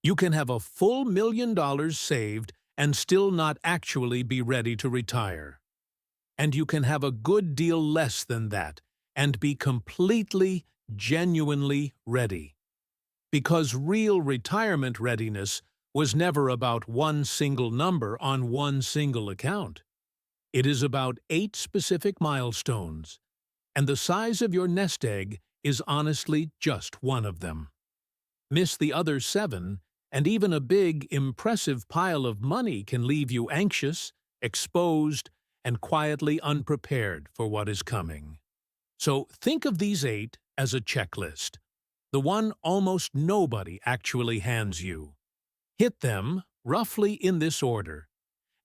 You can have a full $1 million saved and still not actually be ready to retire. And you can have a good deal less than that and be completely, genuinely ready. Because real retirement readiness was never about one single number on one single account. It is about 8 specific milestones, and the size of your nest egg is honestly just one of them. Miss the other 7, and even a big, impressive pile of money can leave you anxious, exposed, and quietly unprepared for what is coming. So think of these 8 as a checklist, the one almost nobody actually hands you. Hit them, roughly in this order,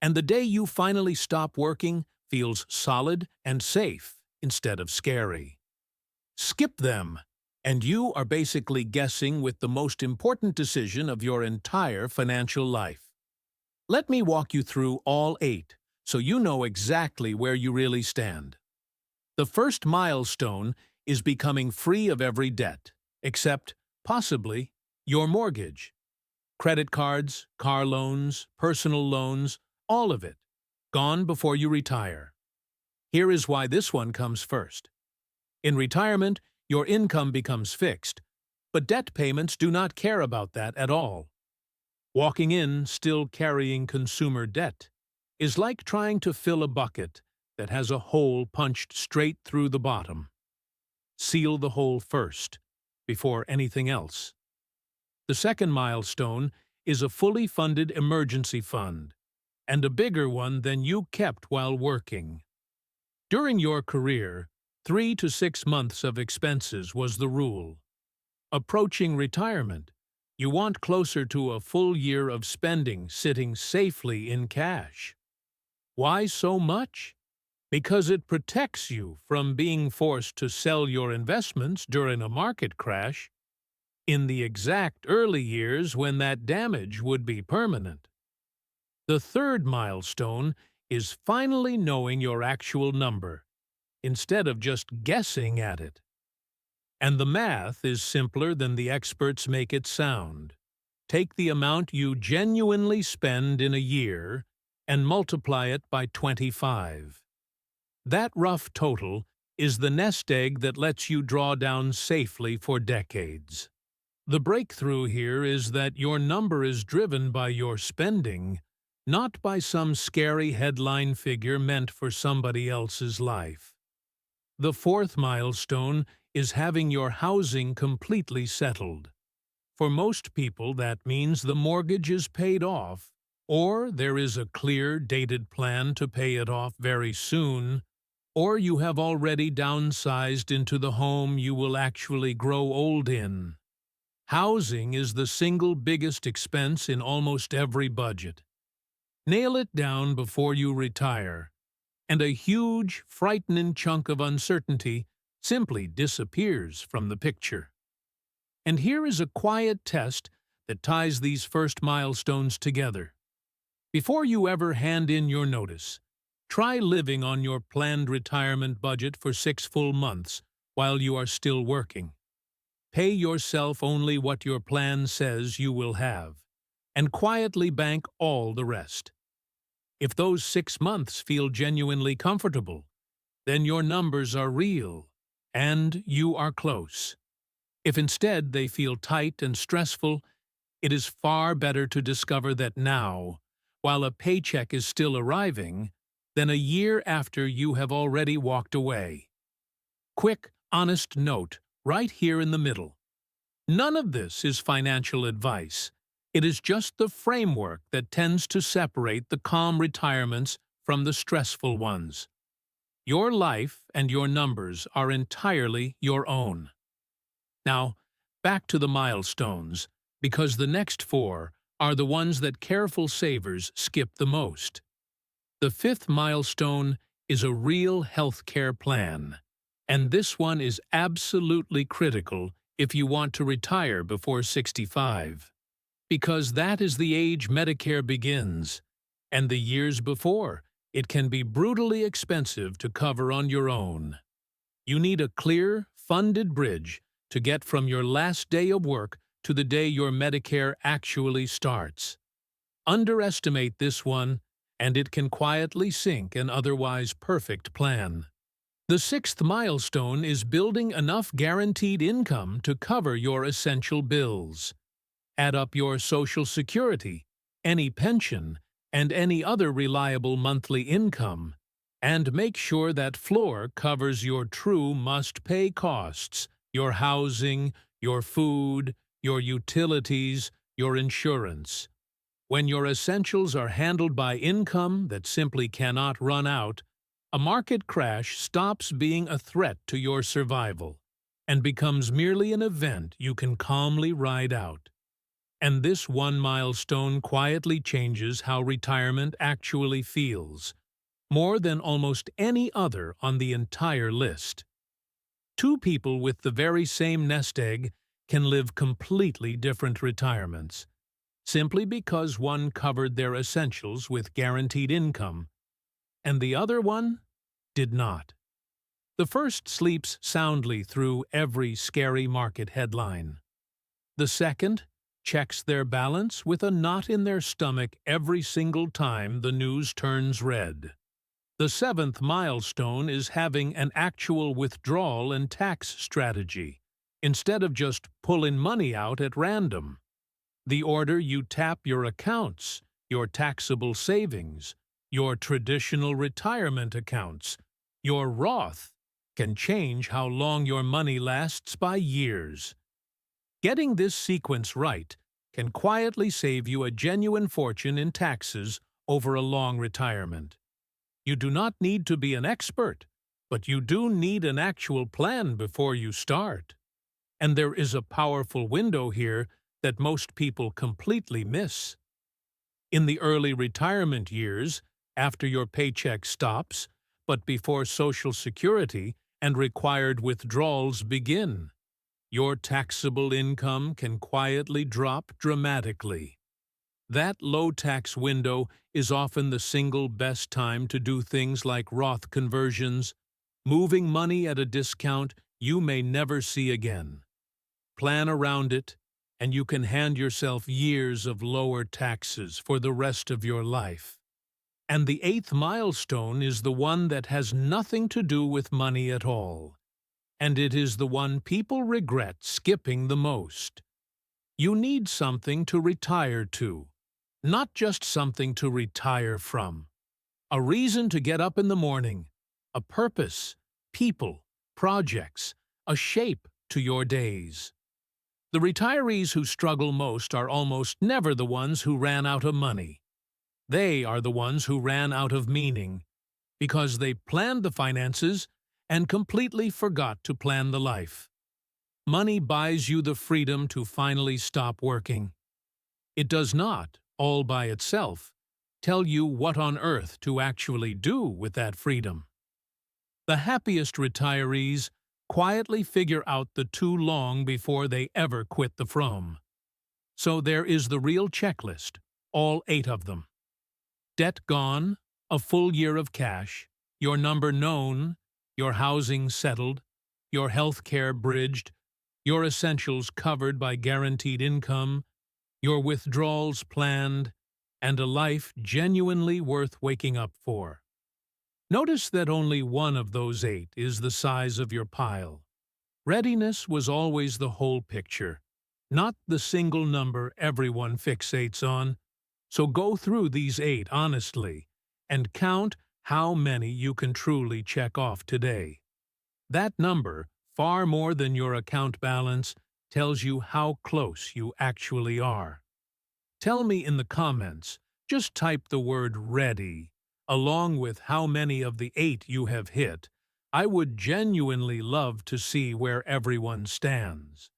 and the day you finally stop working feels solid and safe instead of scary. Skip them, and you are basically guessing with the most important decision of your entire financial life. Let me walk you through all 8, so you know exactly where you really stand. The first milestone is becoming free of every debt, except, possibly, your mortgage. Credit cards, car loans, personal loans, all of it, gone before you retire. Here is why this one comes first. In retirement, your income becomes fixed, but debt payments do not care about that at all. Walking in still carrying consumer debt is like trying to fill a bucket that has a hole punched straight through the bottom. Seal the hole first, before anything else. The second milestone is a fully funded emergency fund, and a bigger one than you kept while working. During your career, 3 to 6 months of expenses was the rule. Approaching retirement, you want closer to a full year of spending sitting safely in cash. Why so much? Because it protects you from being forced to sell your investments during a market crash in the exact early years when that damage would be permanent. The third milestone is finally knowing your actual number, instead of just guessing at it. And the math is simpler than the experts make it sound. Take the amount you genuinely spend in a year and multiply it by 25. That rough total is the nest egg that lets you draw down safely for decades. The breakthrough here is that your number is driven by your spending, not by some scary headline figure meant for somebody else's life. The fourth milestone is having your housing completely settled. For most people, that means the mortgage is paid off, or there is a clear, dated plan to pay it off very soon, or you have already downsized into the home you will actually grow old in. Housing is the single biggest expense in almost every budget. Nail it down before you retire, and a huge, frightening chunk of uncertainty simply disappears from the picture. And here is a quiet test that ties these first milestones together. Before you ever hand in your notice, try living on your planned retirement budget for 6 full months while you are still working. Pay yourself only what your plan says you will have, and quietly bank all the rest. If those 6 months feel genuinely comfortable, then your numbers are real, and you are close. If instead they feel tight and stressful, it is far better to discover that now, while a paycheck is still arriving, than a year after you have already walked away. Quick, honest note, right here in the middle. None of this is financial advice. It is just the framework that tends to separate the calm retirements from the stressful ones. Your life and your numbers are entirely your own. Now, back to the milestones, because the next 4 are the ones that careful savers skip the most. The 5th milestone is a real healthcare plan, and this one is absolutely critical if you want to retire before 65. Because that is the age Medicare begins, and the years before, it can be brutally expensive to cover on your own. You need a clear, funded bridge to get from your last day of work to the day your Medicare actually starts. Underestimate this one, and it can quietly sink an otherwise perfect plan. The sixth milestone is building enough guaranteed income to cover your essential bills. Add up your Social Security, any pension, and any other reliable monthly income, and make sure that floor covers your true must-pay costs, your housing, your food, your utilities, your insurance. When your essentials are handled by income that simply cannot run out, a market crash stops being a threat to your survival and becomes merely an event you can calmly ride out. And this one milestone quietly changes how retirement actually feels, more than almost any other on the entire list. Two people with the very same nest egg can live completely different retirements, simply because one covered their essentials with guaranteed income, and the other one did not. The first sleeps soundly through every scary market headline. The second checks their balance with a knot in their stomach every single time the news turns red. The seventh milestone is having an actual withdrawal and tax strategy, instead of just pulling money out at random. The order you tap your accounts, your taxable savings, your traditional retirement accounts, your Roth, can change how long your money lasts by years. Getting this sequence right can quietly save you a genuine fortune in taxes over a long retirement. You do not need to be an expert, but you do need an actual plan before you start. And there is a powerful window here that most people completely miss. In the early retirement years, after your paycheck stops, but before Social Security and required withdrawals begin, your taxable income can quietly drop dramatically. That low-tax window is often the single best time to do things like Roth conversions, moving money at a discount you may never see again. Plan around it, and you can hand yourself years of lower taxes for the rest of your life. And the eighth milestone is the one that has nothing to do with money at all. And it is the one people regret skipping the most. You need something to retire to, not just something to retire from. A reason to get up in the morning, a purpose, people, projects, a shape to your days. The retirees who struggle most are almost never the ones who ran out of money. They are the ones who ran out of meaning, because they planned the finances and completely forgot to plan the life. Money buys you the freedom to finally stop working. It does not, all by itself, tell you what on earth to actually do with that freedom. The happiest retirees quietly figure out the too long before they ever quit the from. So there is the real checklist, all 8 of them. Debt gone, a full year of cash, your number known, your housing settled, your health care bridged, your essentials covered by guaranteed income, your withdrawals planned, and a life genuinely worth waking up for. Notice that only one of those 8 is the size of your pile. Readiness was always the whole picture, not the single number everyone fixates on. So go through these 8 honestly and count how many you can truly check off today. That number, far more than your account balance, tells you how close you actually are. Tell me in the comments, just type the word READY, along with how many of the 8 you have hit. I would genuinely love to see where everyone stands.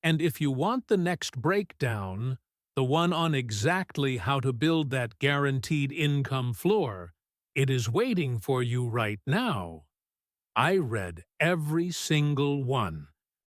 And if you want the next breakdown, the one on exactly how to build that guaranteed income floor, it is waiting for you right now. I read every single one.